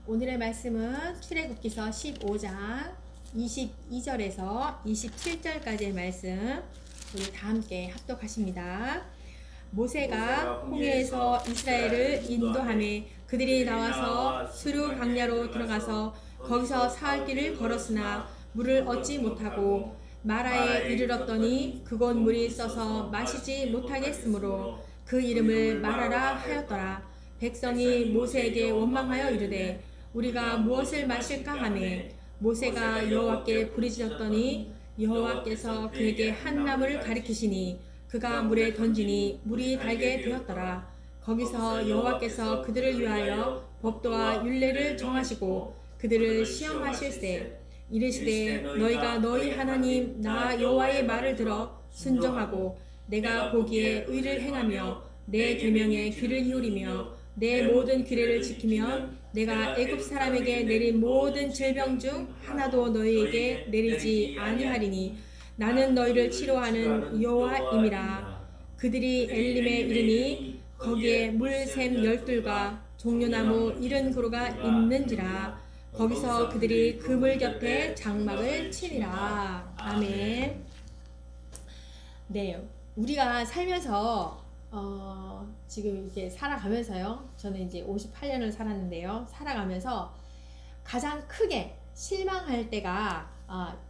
오늘의 말씀은 출애굽기서 15장 22절에서 27절까지의 말씀 우리 다 함께 합독하십니다. 모세가 홍해에서 이스라엘을 인도하며 그들이 나와서 수르 광야로 들어가서 거기서 사흘 길을 걸었으나 물을 얻지 못하고 마라에 이르렀더니 그곳 물이 써서 마시지 못하겠으므로 그 이름을 마라라 하였더라. 백성이 모세에게 원망하여 이르되 우리가 무엇을 마실까 하매 모세가 여호와께 부르짖었더니 여호와께서 그에게 한 나무를 가리키시니 그가 물에 던지니 물이 달게 되었더라. 거기서 여호와께서 그들을 위하여 법도와 율례를 정하시고 그들을 시험하실세 이르시되 너희가 너희 하나님 나 여호와의 말을 들어 순종하고 내가 보기에 의를 행하며 내 계명에 귀를 기울이며 내 모든 규례를 지키면 내가 애굽 사람에게 내린 모든 질병 중 하나도 너희에게 내리지 아니하리니 나는 너희를 치료하는 여호와임이라. 그들이 엘림에 이르니 거기에 물샘 12과 종려나무 70그루가 있는지라. 거기서 그들이 그 물 곁에 장막을 치니라. 아멘. 네, 우리가 살면서 지금 이렇게 살아가면서요. 저는 이제 58년을 살았는데요. 살아가면서 가장 크게 실망할 때가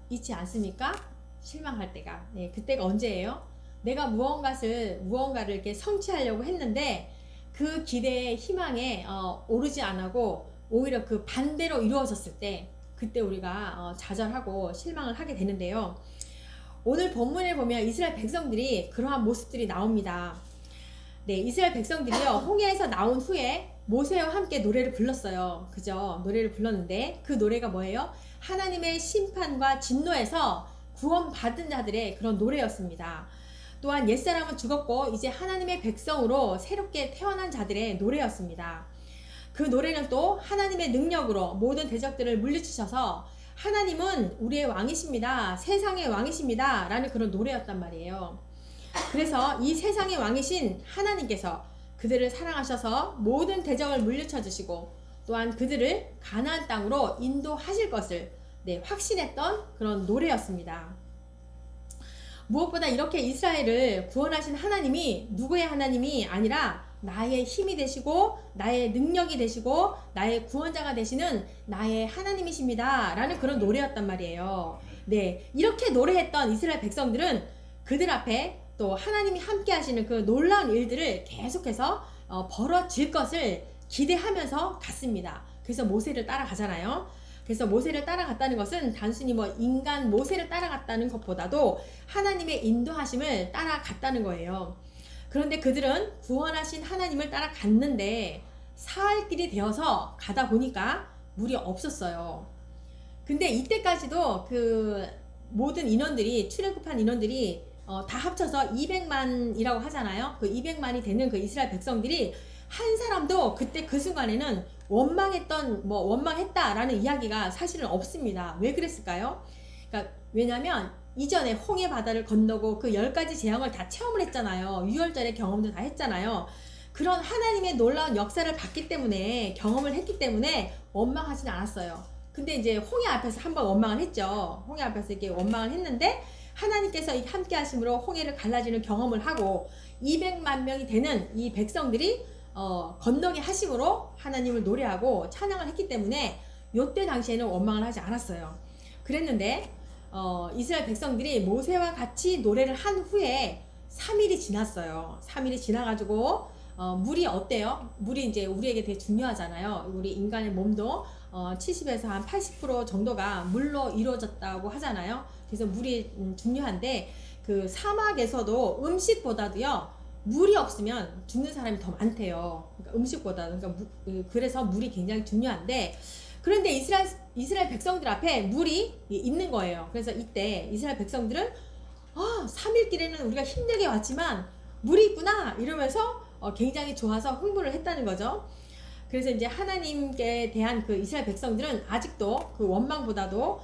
있지 않습니까? 실망할 때가. 네, 그때가 언제예요? 내가 무언가를 이렇게 성취하려고 했는데 그 기대에 희망에 오르지 않고 오히려 그 반대로 이루어졌을 때 그때 우리가 좌절하고 실망을 하게 되는데요. 오늘 본문에 보면 이스라엘 백성들이 그러한 모습들이 나옵니다. 네, 이스라엘 백성들이요 홍해에서 나온 후에 모세와 함께 노래를 불렀어요. 그죠? 노래를 불렀는데 그 노래가 뭐예요? 하나님의 심판과 진노에서 구원받은 자들의 그런 노래였습니다. 또한 옛사람은 죽었고 이제 하나님의 백성으로 새롭게 태어난 자들의 노래였습니다. 그 노래는 또 하나님의 능력으로 모든 대적들을 물리치셔서 하나님은 우리의 왕이십니다. 세상의 왕이십니다. 라는 그런 노래였단 말이에요. 그래서 이 세상의 왕이신 하나님께서 그들을 사랑하셔서 모든 대적을 물리쳐 주시고 또한 그들을 가나안 땅으로 인도하실 것을 확신했던 그런 노래였습니다. 무엇보다 이렇게 이스라엘을 구원하신 하나님이 누구의 하나님이 아니라 나의 힘이 되시고 나의 능력이 되시고 나의 구원자가 되시는 나의 하나님이십니다 라는 그런 노래였단 말이에요. 네, 이렇게 노래했던 이스라엘 백성들은 그들 앞에 또 하나님이 함께 하시는 그 놀라운 일들을 계속해서 벌어질 것을 기대하면서 갔습니다. 그래서 모세를 따라가잖아요. 그래서 모세를 따라갔다는 것은 단순히 인간 모세를 따라갔다는 것보다도 하나님의 인도하심을 따라갔다는 거예요. 그런데 그들은 구원하신 하나님을 따라갔는데 사흘 길이 되어서 가다 보니까 물이 없었어요. 근데 이때까지도 그 모든 인원들이 출애굽한 인원들이 다 합쳐서 200만이라고 하잖아요. 그 200만이 되는 그 이스라엘 백성들이 한 사람도 그때 그 순간에는 원망했다라는 이야기가 사실은 없습니다. 왜 그랬을까요? 그러니까 왜냐면 이전에 홍해 바다를 건너고 그 10가지 재앙을 다 체험을 했잖아요. 유월절의 경험도 다 했잖아요. 그런 하나님의 놀라운 역사를 봤기 때문에 경험을 했기 때문에 원망하진 않았어요. 근데 이제 홍해 앞에서 한번 원망을 했죠. 홍해 앞에서 이렇게 원망을 했는데 하나님께서 함께 하심으로 홍해를 갈라지는 경험을 하고 200만 명이 되는 이 백성들이 건너게 하심으로 하나님을 노래하고 찬양을 했기 때문에 요때 당시에는 원망을 하지 않았어요. 그랬는데 이스라엘 백성들이 모세와 같이 노래를 한 후에 3일이 지났어요. 3일이 지나가지고 물이 어때요? 물이 이제 우리에게 되게 중요하잖아요. 우리 인간의 몸도 70에서 한 80% 정도가 물로 이루어졌다고 하잖아요. 그래서 물이 중요한데 그 사막에서도 음식보다도요 물이 없으면 죽는 사람이 더 많대요. 그러니까 음식보다. 그래서 물이 굉장히 중요한데 그런데 이스라엘 백성들 앞에 물이 있는 거예요. 그래서 이때 이스라엘 백성들은 3일 길에는 우리가 힘들게 왔지만 물이 있구나 이러면서 굉장히 좋아서 흥분을 했다는 거죠. 그래서 이제 하나님께 대한 그 이스라엘 백성들은 아직도 그 원망보다도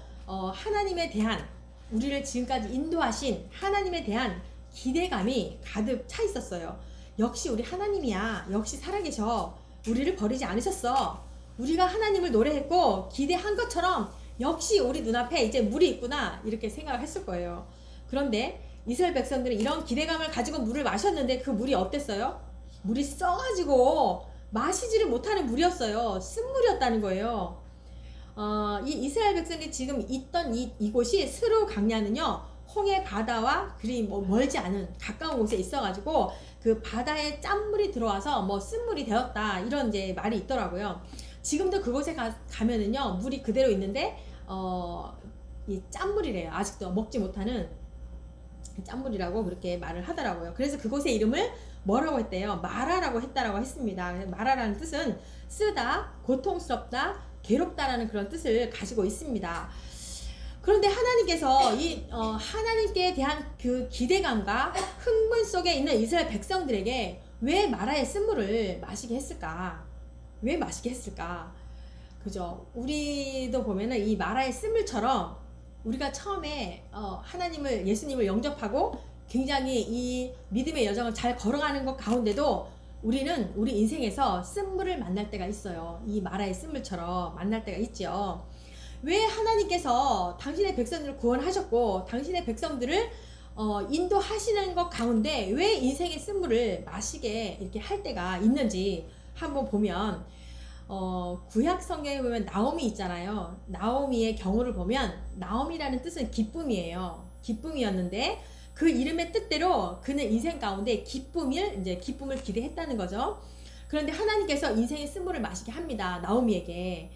하나님에 대한 우리를 지금까지 인도하신 하나님에 대한 기대감이 가득 차 있었어요. 역시 우리 하나님이야. 역시 살아계셔. 우리를 버리지 않으셨어. 우리가 하나님을 노래했고 기대한 것처럼 역시 우리 눈앞에 이제 물이 있구나 이렇게 생각을 했을 거예요. 그런데 이스라엘 백성들은 이런 기대감을 가지고 물을 마셨는데 그 물이 어땠어요? 물이 써가지고 마시지를 못하는 물이었어요. 쓴물이었다는 거예요. 이 이스라엘 백성들이 지금 있던 이곳이 스루 강야는요, 홍해 바다와 그리 멀지 않은 가까운 곳에 있어가지고 그 바다에 짠물이 들어와서 쓴물이 되었다 이런 이제 말이 있더라고요. 지금도 그곳에 가면은요 물이 그대로 있는데 이 짠물이래요. 아직도 먹지 못하는 짠물이라고 그렇게 말을 하더라고요. 그래서 그곳의 이름을 뭐라고 했대요? 마라라고 했다라고 했습니다. 마라라는 뜻은 쓰다, 고통스럽다, 괴롭다라는 그런 뜻을 가지고 있습니다. 그런데 하나님께서 하나님께 대한 그 기대감과 흥분 속에 있는 이스라엘 백성들에게 왜 마라의 쓴물을 마시게 했을까? 왜 마시게 했을까? 그죠? 우리도 보면은 이 마라의 쓴물처럼 우리가 처음에 하나님을, 예수님을 영접하고 굉장히 이 믿음의 여정을 잘 걸어가는 것 가운데도 우리는 우리 인생에서 쓴물을 만날 때가 있어요. 이 마라의 쓴물처럼 만날 때가 있죠. 왜 하나님께서 당신의 백성들을 구원하셨고 당신의 백성들을 인도하시는 것 가운데 왜 인생의 쓴물을 마시게 이렇게 할 때가 있는지 한번 보면, 구약 성경에 보면 나오미 있잖아요. 나오미의 경우를 보면 나오미라는 뜻은 기쁨이에요. 기쁨이었는데 그 이름의 뜻대로 그는 인생 가운데 기쁨을 기대했다는 거죠. 그런데 하나님께서 인생의 쓴물을 마시게 합니다. 나오미에게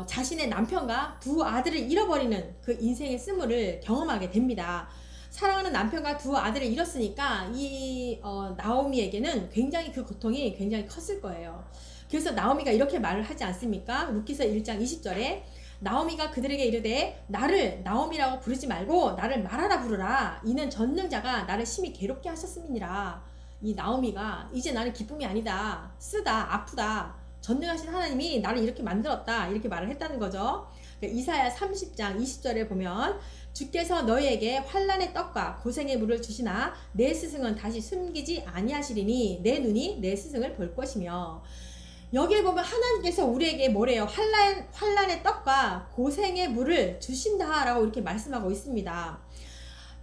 자신의 남편과 두 아들을 잃어버리는 그 인생의 쓴물을 경험하게 됩니다. 사랑하는 남편과 두 아들을 잃었으니까 이 나오미에게는 굉장히 그 고통이 굉장히 컸을 거예요. 그래서 나오미가 이렇게 말을 하지 않습니까? 룻기서 1장 20절에 나오미가 그들에게 이르되 나를 나오미라고 부르지 말고 나를 마라라 부르라. 이는 전능자가 나를 심히 괴롭게 하셨음이니라. 이 나오미가 이제 나는 기쁨이 아니다. 쓰다, 아프다. 전능하신 하나님이 나를 이렇게 만들었다. 이렇게 말을 했다는 거죠. 이사야 30장 20절에 보면 주께서 너희에게 환난의 떡과 고생의 물을 주시나 내 스승은 다시 숨기지 아니하시리니 내 눈이 내 스승을 볼 것이며, 여기에 보면 하나님께서 우리에게 뭐래요? 환난의 떡과 고생의 물을 주신다라고 이렇게 말씀하고 있습니다.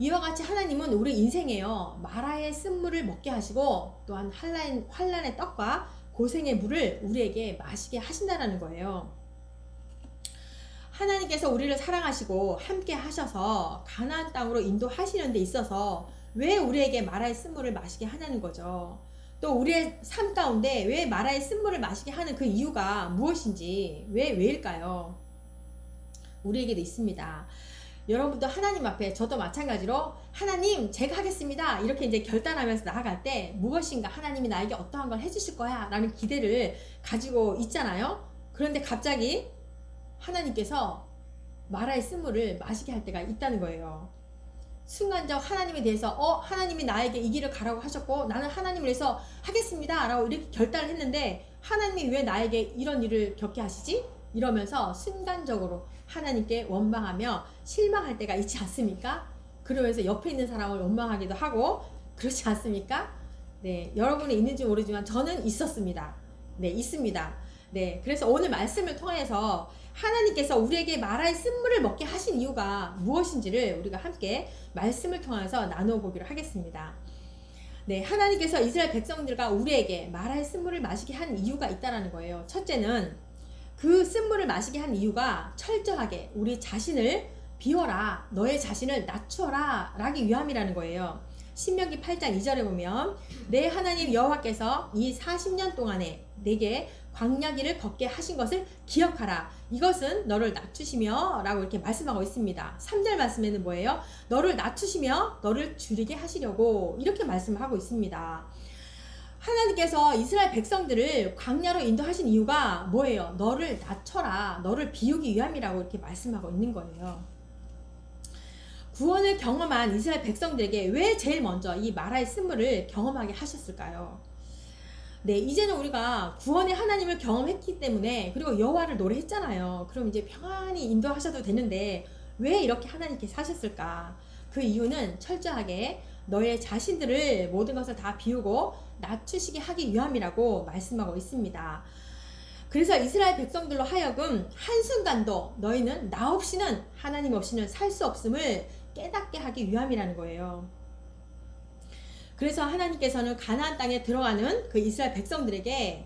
이와 같이 하나님은 우리 인생에요 마라의 쓴물을 먹게 하시고 또한 환난의 떡과 고생의 물을 우리에게 마시게 하신다라는 거예요. 하나님께서 우리를 사랑하시고 함께 하셔서 가나안 땅으로 인도하시는 데 있어서 왜 우리에게 마라의 쓴물을 마시게 하냐는 거죠. 또 우리의 삶 가운데 왜 마라의 쓴물을 마시게 하는 그 이유가 무엇인지, 왜일까요? 우리에게도 있습니다. 여러분도 하나님 앞에, 저도 마찬가지로 하나님 제가 하겠습니다 이렇게 이제 결단하면서 나아갈 때 무엇인가 하나님이 나에게 어떠한 걸 해주실 거야 라는 기대를 가지고 있잖아요. 그런데 갑자기 하나님께서 마라의 쓴물을 마시게 할 때가 있다는 거예요. 순간적 하나님에 대해서 하나님이 나에게 이 길을 가라고 하셨고 나는 하나님을 위해서 하겠습니다 라고 이렇게 결단을 했는데 하나님이 왜 나에게 이런 일을 겪게 하시지? 이러면서 순간적으로 하나님께 원망하며 실망할 때가 있지 않습니까? 그러면서 옆에 있는 사람을 원망하기도 하고 그렇지 않습니까? 네, 여러분이 있는지 모르지만 저는 있었습니다. 네, 있습니다. 네, 그래서 오늘 말씀을 통해서 하나님께서 우리에게 마라의 쓴물을 먹게 하신 이유가 무엇인지를 우리가 함께 말씀을 통해서 나누어 보기로 하겠습니다. 네, 하나님께서 이스라엘 백성들과 우리에게 마라의 쓴물을 마시게 한 이유가 있다라는 거예요. 첫째는 그 쓴물을 마시게 한 이유가 철저하게 우리 자신을 비워라, 너의 자신을 낮추어라 라기 위함이라는 거예요. 신명기 8장 2절에 보면 내 하나님 여호와께서 이 40년 동안에 내게 광야길을 걷게 하신 것을 기억하라. 이것은 너를 낮추시며 라고 이렇게 말씀하고 있습니다. 3절 말씀에는 뭐예요? 너를 낮추시며 너를 줄이게 하시려고 이렇게 말씀하고 있습니다. 하나님께서 이스라엘 백성들을 광야로 인도하신 이유가 뭐예요? 너를 낮춰라, 너를 비우기 위함이라고 이렇게 말씀하고 있는 거예요. 구원을 경험한 이스라엘 백성들에게 왜 제일 먼저 이 마라의 쓴물을 경험하게 하셨을까요? 네, 이제는 우리가 구원의 하나님을 경험했기 때문에, 그리고 여호와를 노래했잖아요. 그럼 이제 평안히 인도하셔도 되는데 왜 이렇게 하나님께 사셨을까? 그 이유는 철저하게 너의 자신들을 모든 것을 다 비우고 낮추시게 하기 위함이라고 말씀하고 있습니다. 그래서 이스라엘 백성들로 하여금 한순간도 너희는 나 없이는, 하나님 없이는 살 수 없음을 깨닫게 하기 위함이라는 거예요. 그래서 하나님께서는 가나안 땅에 들어가는 그 이스라엘 백성들에게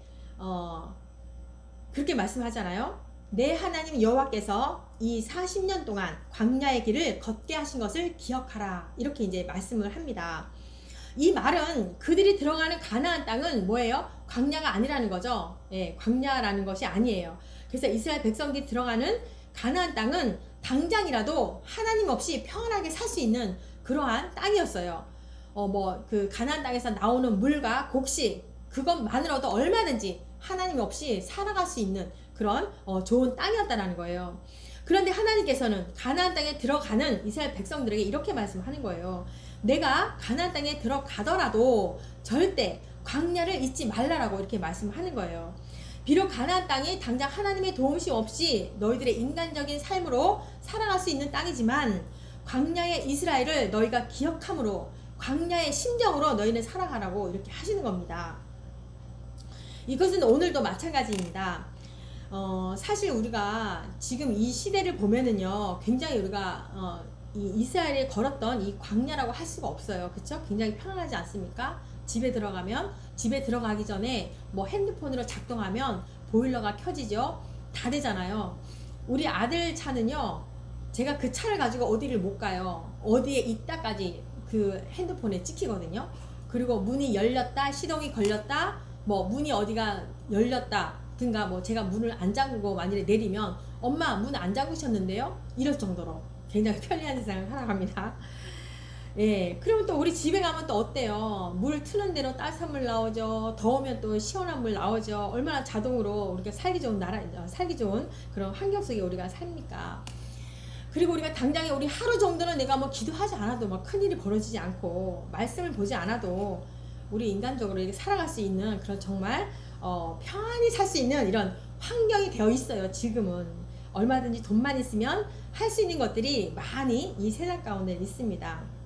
그렇게 말씀하잖아요. 내 하나님 여호와께서 이 40년 동안 광야의 길을 걷게 하신 것을 기억하라, 이렇게 이제 말씀을 합니다. 이 말은 그들이 들어가는 가나안 땅은 뭐예요? 광야가 아니라는 거죠. 예, 광야라는 것이 아니에요. 그래서 이스라엘 백성들이 들어가는 가나안 땅은 당장이라도 하나님 없이 평안하게 살 수 있는 그러한 땅이었어요. 그 가나안 땅에서 나오는 물과 곡식, 그것만으로도 얼마든지 하나님 없이 살아갈 수 있는 그런 좋은 땅이었다는 거예요. 그런데 하나님께서는 가나안 땅에 들어가는 이스라엘 백성들에게 이렇게 말씀하는 거예요. 내가 가나안 땅에 들어가더라도 절대 광야를 잊지 말라라고 이렇게 말씀하는 거예요. 비록 가나안 땅이 당장 하나님의 도움이 없이 너희들의 인간적인 삶으로 살아갈 수 있는 땅이지만 광야의 이스라엘을 너희가 기억함으로 광야의 심정으로 너희는 살아가라고 이렇게 하시는 겁니다. 이것은 오늘도 마찬가지입니다. 사실 우리가 지금 이 시대를 보면은요, 굉장히 우리가 이 이스라엘에 걸었던 이 광야라고 할 수가 없어요. 그쵸? 굉장히 편안하지 않습니까? 집에 들어가기 전에 뭐 핸드폰으로 작동하면 보일러가 켜지죠? 다 되잖아요. 우리 아들 차는요, 제가 그 차를 가지고 어디를 못 가요. 어디에 있다까지 그 핸드폰에 찍히거든요. 그리고 문이 열렸다, 시동이 걸렸다, 뭐 문이 어디가 열렸다 든가, 뭐 제가 문을 안 잠그고 만일에 내리면 엄마 문 안 잠그셨는데요? 이럴 정도로 굉장히 편리한 세상을 살아갑니다. 예, 그러면 또 우리 집에 가면 또 어때요? 물 트는 대로 따뜻한 물 나오죠. 더우면 또 시원한 물 나오죠. 얼마나 자동으로 우리가 살기 좋은 그런 환경 속에 우리가 삽니까? 그리고 우리가 당장에 우리 하루 정도는 내가 뭐 기도하지 않아도 뭐 큰일이 벌어지지 않고 말씀을 보지 않아도 우리 인간적으로 이렇게 살아갈 수 있는 그런 정말 편안히 살 수 있는 이런 환경이 되어 있어요. 지금은 얼마든지 돈만 있으면 할 수 있는 것들이 많이 이 세상 가운데 있습니다.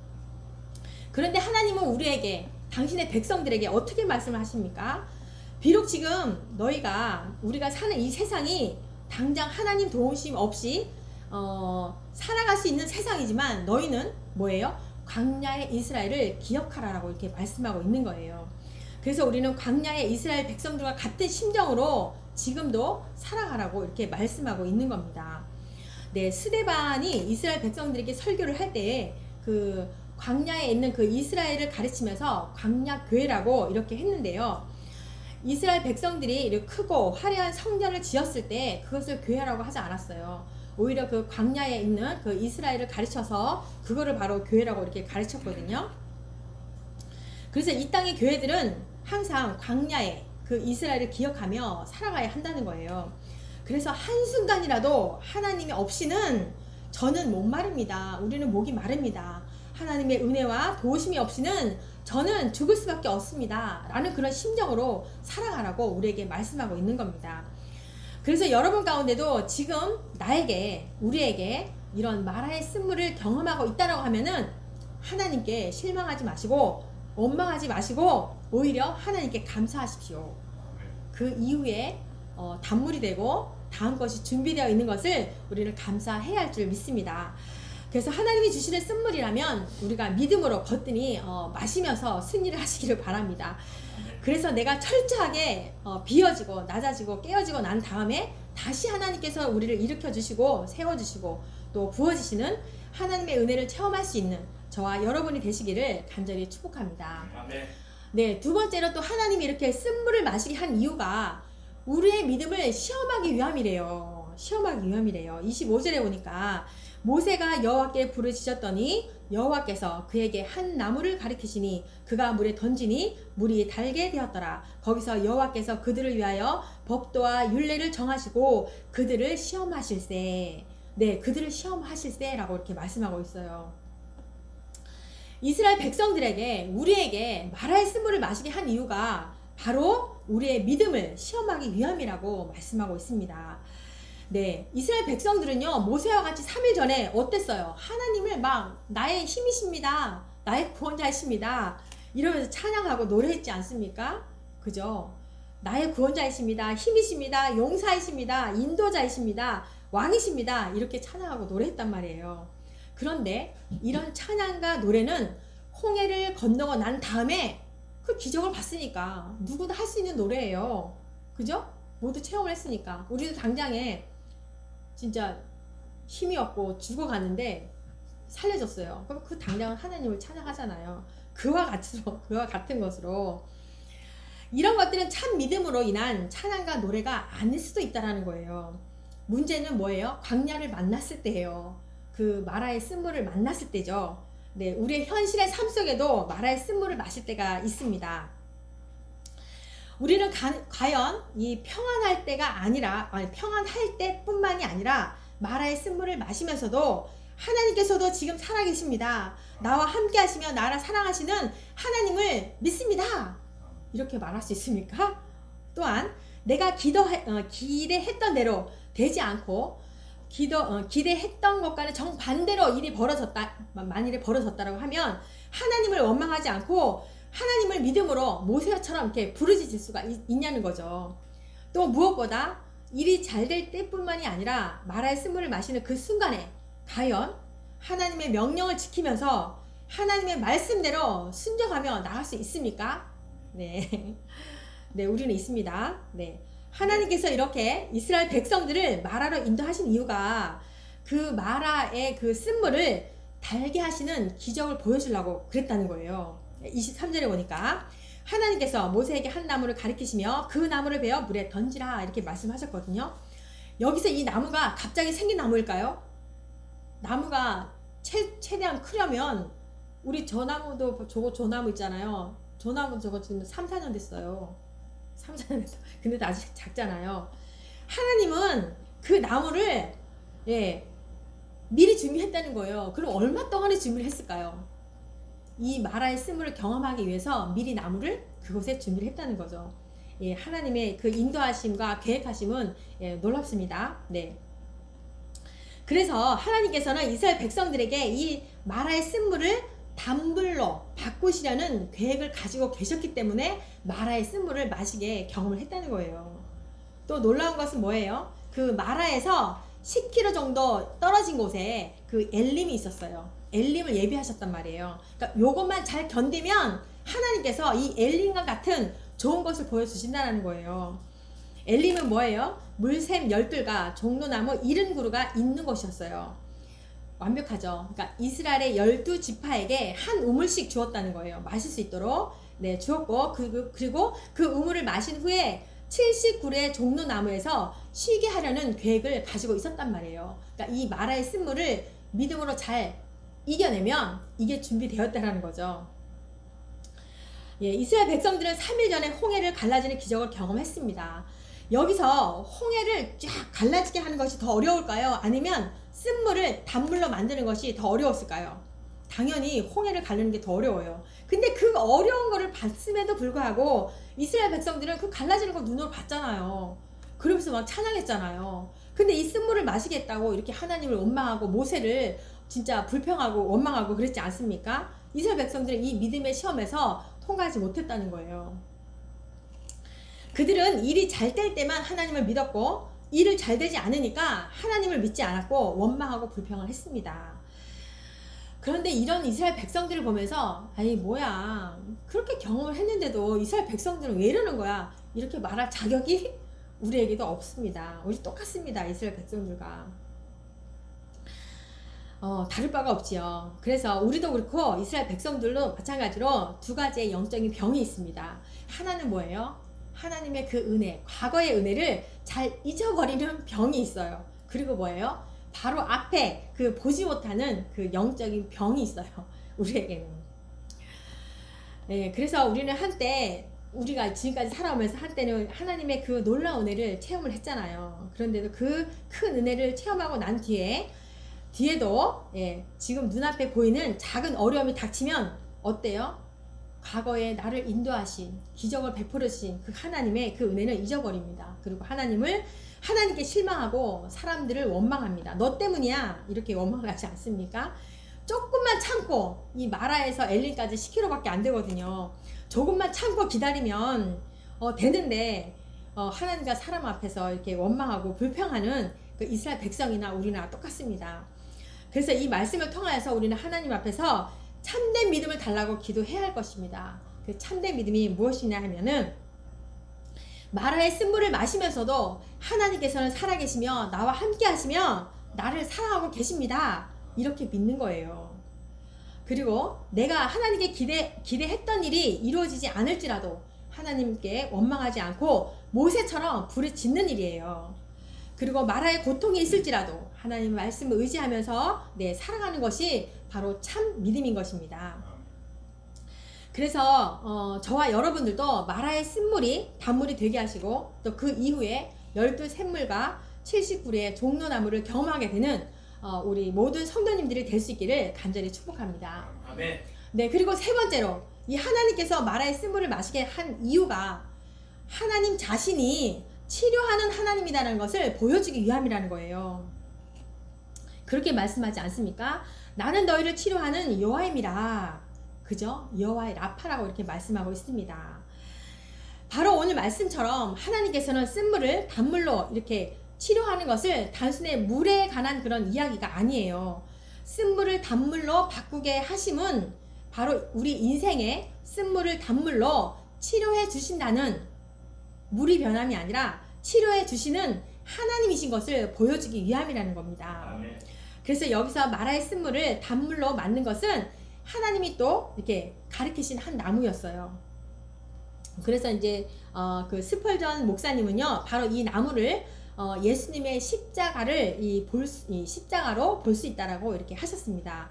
그런데 하나님은 우리에게, 당신의 백성들에게 어떻게 말씀을 하십니까? 비록 지금 우리가 사는 이 세상이 당장 하나님 도우심 없이 살아갈 수 있는 세상이지만 너희는 뭐예요? 광야의 이스라엘을 기억하라라고 이렇게 말씀하고 있는 거예요. 그래서 우리는 광야의 이스라엘 백성들과 같은 심정으로 지금도 살아가라고 이렇게 말씀하고 있는 겁니다. 네, 스데반이 이스라엘 백성들에게 설교를 할 때 그 광야에 있는 그 이스라엘을 가르치면서 광야 교회라고 이렇게 했는데요. 이스라엘 백성들이 이렇게 크고 화려한 성전을 지었을 때 그것을 교회라고 하지 않았어요. 오히려 그 광야에 있는 그 이스라엘을 가르쳐서 그거를 바로 교회라고 이렇게 가르쳤거든요. 그래서 이 땅의 교회들은 항상 광야에 그 이스라엘을 기억하며 살아가야 한다는 거예요. 그래서 한순간이라도 하나님이 없이는 저는 목마릅니다. 우리는 목이 마릅니다. 하나님의 은혜와 도우심이 없이는 저는 죽을 수밖에 없습니다. 라는 그런 심정으로 살아가라고 우리에게 말씀하고 있는 겁니다. 그래서 여러분 가운데도 지금 우리에게 이런 마라의 쓴물을 경험하고 있다라고 하면은 하나님께 실망하지 마시고 원망하지 마시고 오히려 하나님께 감사하십시오. 그 이후에 단물이 되고 다음 것이 준비되어 있는 것을 우리는 감사해야 할 줄 믿습니다. 그래서 하나님이 주시는 쓴물이라면 우리가 믿음으로 거뜬히 마시면서 승리를 하시기를 바랍니다. 그래서 내가 철저하게 비어지고 낮아지고 깨어지고 난 다음에 다시 하나님께서 우리를 일으켜 주시고 세워주시고 또 부어지시는 하나님의 은혜를 체험할 수 있는 저와 여러분이 되시기를 간절히 축복합니다. 네, 두 번째로 또 하나님이 이렇게 쓴물을 마시게 한 이유가 우리의 믿음을 시험하기 위함이래요. 25절에 보니까 모세가 여호와께 부르짖었더니 여호와께서 그에게 한 나무를 가리키시니 그가 물에 던지니 물이 달게 되었더라. 거기서 여호와께서 그들을 위하여 법도와 율례를 정하시고 그들을 시험하실세. 네, 그들을 시험하실세 라고 이렇게 말씀하고 있어요. 이스라엘 백성들에게 우리에게 마라의 쓴물을 마시게 한 이유가 바로 우리의 믿음을 시험하기 위함이라고 말씀하고 있습니다. 네, 이스라엘 백성들은요 모세와 같이 3일 전에 어땠어요? 하나님을 막 나의 힘이십니다, 나의 구원자이십니다 이러면서 찬양하고 노래했지 않습니까? 그죠? 나의 구원자이십니다. 힘이십니다. 용사이십니다. 인도자이십니다. 왕이십니다. 이렇게 찬양하고 노래했단 말이에요. 그런데 이런 찬양과 노래는 홍해를 건너고 난 다음에 그 기적을 봤으니까 누구나 할 수 있는 노래예요. 그죠? 모두 체험을 했으니까. 우리도 당장에 진짜 힘이 없고 죽어갔는데 살려줬어요. 그럼 그 당장은 하나님을 찬양하잖아요. 그와 같은 것으로 이런 것들은 참 믿음으로 인한 찬양과 노래가 아닐 수도 있다라는 거예요. 문제는 뭐예요? 광야를 만났을 때예요. 그 마라의 쓴물을 만났을 때죠. 네, 우리의 현실의 삶 속에도 마라의 쓴물을 마실 때가 있습니다. 우리는 과연 이 평안할 때가 아니라 평안할 때뿐만이 아니라 마라의 쓴물을 마시면서도 하나님께서도 지금 살아계십니다. 나와 함께 하시며 나를 사랑하시는 하나님을 믿습니다. 이렇게 말할 수 있습니까? 또한 내가 기대했던 대로 되지 않고 기대했던 것과는 정반대로 일이 만일에 벌어졌다라고 하면 하나님을 원망하지 않고 하나님을 믿음으로 모세처럼 이렇게 부르짖을 수가 있냐는 거죠. 또 무엇보다 일이 잘 될 때뿐만이 아니라 마라의 쓴물을 마시는 그 순간에 과연 하나님의 명령을 지키면서 하나님의 말씀대로 순종하며 나갈 수 있습니까? 네. 네, 우리는 있습니다. 네. 하나님께서 이렇게 이스라엘 백성들을 마라로 인도하신 이유가 그 마라의 그 쓴물을 달게 하시는 기적을 보여주려고 그랬다는 거예요. 23절에 보니까 하나님께서 모세에게 한 나무를 가리키시며 그 나무를 베어 물에 던지라 이렇게 말씀하셨거든요. 여기서 이 나무가 갑자기 생긴 나무일까요? 나무가 최대한 크려면 우리 저나무도 저나무 있잖아요. 저나무 저거 지금 3, 4년 됐어요. 3, 4년 됐어. 근데 아직 작잖아요. 하나님은 그 나무를 미리 준비했다는 거예요. 그럼 얼마 동안에 준비를 했을까요? 이 마라의 쓴물을 경험하기 위해서 미리 나무를 그곳에 준비를 했다는 거죠. 하나님의 그 인도하심과 계획하심은 놀랍습니다. 네. 그래서 하나님께서는 이스라엘 백성들에게 이 마라의 쓴물을 단물로 바꾸시려는 계획을 가지고 계셨기 때문에 마라의 쓴물을 마시게 경험을 했다는 거예요. 또 놀라운 것은 뭐예요? 그 마라에서 10km 정도 떨어진 곳에 그 엘림이 있었어요. 엘림을 예비하셨단 말이에요. 그러니까 요것만 잘 견디면 하나님께서 이 엘림과 같은 좋은 것을 보여주신다는 거예요. 엘림은 뭐예요? 물샘 10들과 종로나무 70그루가 있는 곳이었어요. 완벽하죠. 그러니까 이스라엘의 12지파에게 한 우물씩 주었다는 거예요. 마실 수 있도록 주었고 그리고 그 우물을 마신 후에 70그루의 종로나무에서 쉬게 하려는 계획을 가지고 있었단 말이에요. 그러니까 이 마라의 쓴물을 믿음으로 잘 이겨내면 이게 준비되었다는 거죠. 이스라엘 백성들은 3일 전에 홍해를 갈라지는 기적을 경험했습니다. 여기서 홍해를 쫙 갈라지게 하는 것이 더 어려울까요? 아니면 쓴물을 단물로 만드는 것이 더 어려웠을까요? 당연히 홍해를 가르는 게 더 어려워요. 근데 그 어려운 거를 봤음에도 불구하고 이스라엘 백성들은 그 갈라지는 걸 눈으로 봤잖아요. 그러면서 막 찬양했잖아요. 근데 이 쓴물을 마시겠다고 이렇게 하나님을 원망하고 모세를 진짜 불평하고 원망하고 그랬지 않습니까? 이스라엘 백성들은 이 믿음의 시험에서 통과하지 못했다는 거예요. 그들은 일이 잘 될 때만 하나님을 믿었고 일을 잘 되지 않으니까 하나님을 믿지 않았고 원망하고 불평을 했습니다. 그런데 이런 이스라엘 백성들을 보면서 아니 뭐야 그렇게 경험을 했는데도 이스라엘 백성들은 왜 이러는 거야 이렇게 말할 자격이 우리에게도 없습니다. 우리 똑같습니다. 이스라엘 백성들과 다를 바가 없지요. 그래서 우리도 그렇고 이스라엘 백성들도 마찬가지로 두 가지의 영적인 병이 있습니다. 하나는 뭐예요? 하나님의 그 은혜, 과거의 은혜를 잘 잊어버리는 병이 있어요. 그리고 뭐예요? 바로 앞에 그 보지 못하는 그 영적인 병이 있어요. 우리에게는. 그래서 우리는 한때 우리가 지금까지 살아오면서 한때는 하나님의 그 놀라운 은혜를 체험을 했잖아요. 그런데도 그 큰 은혜를 체험하고 난 뒤에도 지금 눈앞에 보이는 작은 어려움이 닥치면 어때요? 과거에 나를 인도하신 기적을 베풀어 주신 그 하나님의 그 은혜는 잊어버립니다. 그리고 하나님께 실망하고 사람들을 원망합니다. 너 때문이야 이렇게 원망을 하지 않습니까? 조금만 참고 이 마라에서 엘린까지 10km밖에 안 되거든요. 조금만 참고 기다리면 되는데 하나님과 사람 앞에서 이렇게 원망하고 불평하는 그 이스라엘 백성이나 우리나 똑같습니다. 그래서 이 말씀을 통하여서 우리는 하나님 앞에서 참된 믿음을 달라고 기도해야 할 것입니다. 그 참된 믿음이 무엇이냐 하면은 마라의 쓴물을 마시면서도 하나님께서는 살아계시며 나와 함께 하시며 나를 사랑하고 계십니다. 이렇게 믿는 거예요. 그리고 내가 하나님께 기대했던 일이 이루어지지 않을지라도 하나님께 원망하지 않고 모세처럼 불을 짓는 일이에요. 그리고 마라의 고통이 있을지라도 하나님 말씀을 의지하면서 살아가는 것이 바로 참 믿음인 것입니다. 그래서 저와 여러분들도 마라의 쓴물이 단물이 되게 하시고 또 그 이후에 12샘물과 70그루의 종려나무를 경험하게 되는 우리 모든 성도님들이 될 수 있기를 간절히 축복합니다. 아멘. 네, 그리고 세 번째로 이 하나님께서 마라의 쓴물을 마시게 한 이유가 하나님 자신이 치료하는 하나님이라는 것을 보여주기 위함이라는 거예요. 그렇게 말씀하지 않습니까? 나는 너희를 치료하는 여호와임이라. 그죠? 여호와의 라파라고 이렇게 말씀하고 있습니다. 바로 오늘 말씀처럼 하나님께서는 쓴물을 단물로 이렇게 치료하는 것을 단순히 물에 관한 그런 이야기가 아니에요. 쓴물을 단물로 바꾸게 하심은 바로 우리 인생에 쓴물을 단물로 치료해 주신다는 물이 변함이 아니라 치료해 주시는 하나님이신 것을 보여주기 위함이라는 겁니다. 아멘. 그래서 여기서 마라의 쓴물을 단물로 만든 것은 하나님이 또 이렇게 가르치신 한 나무였어요. 그래서 이제 그 스펄전 목사님은요, 바로 이 나무를 예수님의 십자가를 십자가로 볼 수 있다라고 이렇게 하셨습니다.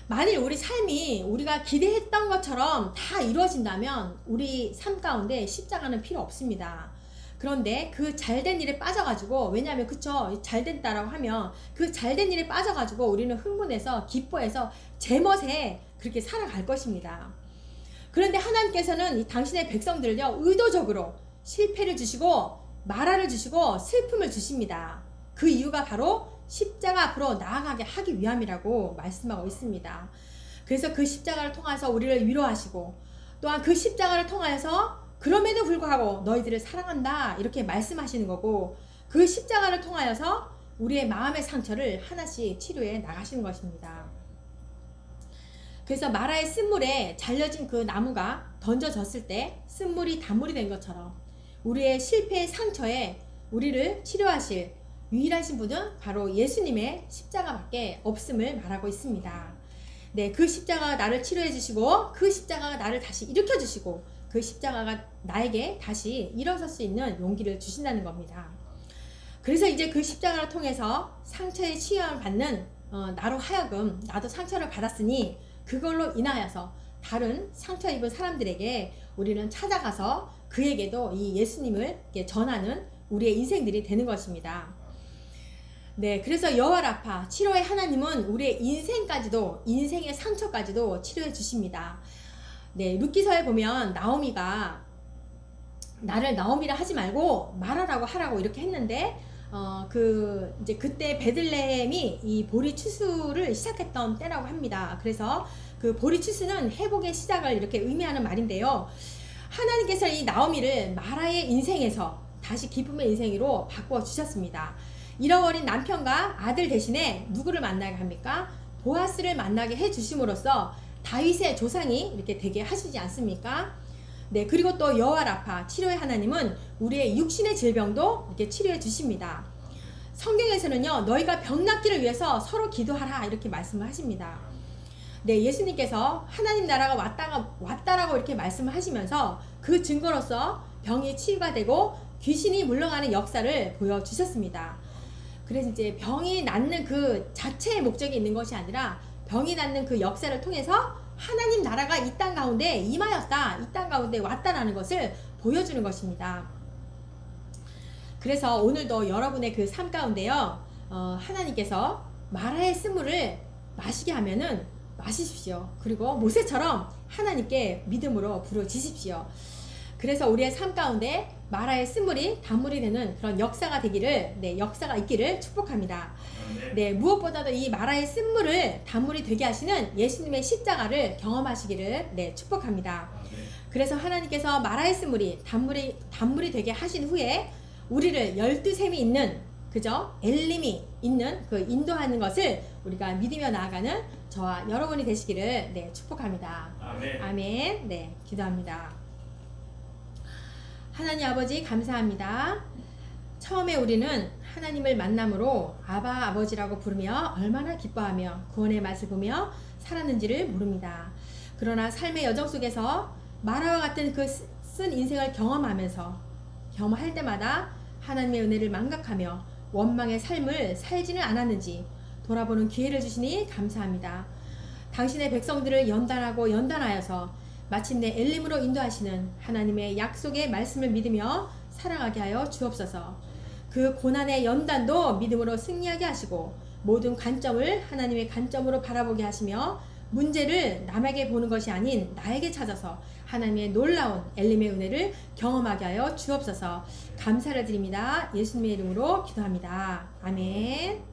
만일 우리 삶이 우리가 기대했던 것처럼 다 이루어진다면 우리 삶 가운데 십자가는 필요 없습니다. 그런데 그 잘된 일에 빠져가지고, 왜냐하면 그쵸, 잘됐다라고 하면 그 잘된 일에 빠져가지고 우리는 흥분해서 기뻐해서 제멋에 그렇게 살아갈 것입니다. 그런데 하나님께서는 당신의 백성들을요, 의도적으로 실패를 주시고 마라를 주시고 슬픔을 주십니다. 그 이유가 바로 십자가 앞으로 나아가게 하기 위함이라고 말씀하고 있습니다. 그래서 그 십자가를 통해서 우리를 위로하시고, 또한 그 십자가를 통해서 그럼에도 불구하고 너희들을 사랑한다 이렇게 말씀하시는 거고, 그 십자가를 통하여서 우리의 마음의 상처를 하나씩 치료해 나가시는 것입니다. 그래서 마라의 쓴물에 잘려진 그 나무가 던져졌을 때 쓴물이 단물이 된 것처럼 우리의 실패의 상처에 우리를 치료하실 유일하신 분은 바로 예수님의 십자가밖에 없음을 말하고 있습니다. 네, 그 십자가가 나를 치료해 주시고 그 십자가가 나를 다시 일으켜 주시고 그 십자가가 나에게 다시 일어설 수 있는 용기를 주신다는 겁니다. 그래서 이제 그 십자가를 통해서 상처의 치유함을 받는 나로 하여금 나도 상처를 받았으니 그걸로 인하여서 다른 상처 입은 사람들에게 우리는 찾아가서 그에게도 이 예수님을 전하는 우리의 인생들이 되는 것입니다. 네, 그래서 여호와 라파 치료의 하나님은 우리의 인생의 상처까지도 치료해 주십니다. 네, 룻기서에 보면 나오미가 나를 나오미라 하지 말고 마라라고 하라고 이렇게 했는데 이제 그때 베들레헴이 이 보리 추수를 시작했던 때라고 합니다. 그래서 그 보리 추수는 회복의 시작을 이렇게 의미하는 말인데요. 하나님께서 이 나오미를 마라의 인생에서 다시 기쁨의 인생으로 바꾸어 주셨습니다. 잃어버린 남편과 아들 대신에 누구를 만나게 합니까? 보아스를 만나게 해 주심으로써 다윗의 조상이 이렇게 되게 하시지 않습니까? 네, 그리고 또 여호와 라파 치료의 하나님은 우리의 육신의 질병도 이렇게 치료해 주십니다. 성경에서는요, 너희가 병 낫기를 위해서 서로 기도하라 이렇게 말씀을 하십니다. 네, 예수님께서 하나님 나라가 왔다라고 이렇게 말씀을 하시면서 그 증거로서 병이 치유가 되고 귀신이 물러가는 역사를 보여주셨습니다. 그래서 이제 병이 낫는 그 자체의 목적이 있는 것이 아니라 병이 낫는 그 역사를 통해서 하나님 나라가 이 땅 가운데 임하였다, 이 땅 가운데 왔다라는 것을 보여주는 것입니다. 그래서 오늘도 여러분의 그 삶 가운데요, 하나님께서 마라의 쓴물을 마시게 하면은 마시십시오. 그리고 모세처럼 하나님께 믿음으로 부르짖으십시오. 그래서 우리의 삶 가운데 마라의 쓴물이 단물이 되는 그런 역사가 되기를, 역사가 있기를 축복합니다. 네, 무엇보다도 이 마라의 쓴물을 단물이 되게 하시는 예수님의 십자가를 경험하시기를 축복합니다. 그래서 하나님께서 마라에스 물이 단물이 되게 하신 후에 우리를 12샘이 있는 그죠? 엘림이 있는 그 인도하는 것을 우리가 믿으며 나아가는 저와 여러분이 되시기를 네, 축복합니다. 아멘. 아멘. 네, 기도합니다. 하나님 아버지 감사합니다. 처음에 우리는 하나님을 만남으로 아바 아버지라고 부르며 얼마나 기뻐하며 구원의 맛을 보며 살았는지를 모릅니다. 그러나 삶의 여정 속에서 마라와 같은 그 쓴 인생을 경험할 때마다 하나님의 은혜를 망각하며 원망의 삶을 살지는 않았는지 돌아보는 기회를 주시니 감사합니다. 당신의 백성들을 연단하여서 마침내 엘림으로 인도하시는 하나님의 약속의 말씀을 믿으며 살아가게 하여 주옵소서. 그 고난의 연단도 믿음으로 승리하게 하시고 모든 관점을 하나님의 관점으로 바라보게 하시며 문제를 남에게 보는 것이 아닌 나에게 찾아서 하나님의 놀라운 엘림의 은혜를 경험하게 하여 주옵소서. 감사를 드립니다. 예수님의 이름으로 기도합니다. 아멘.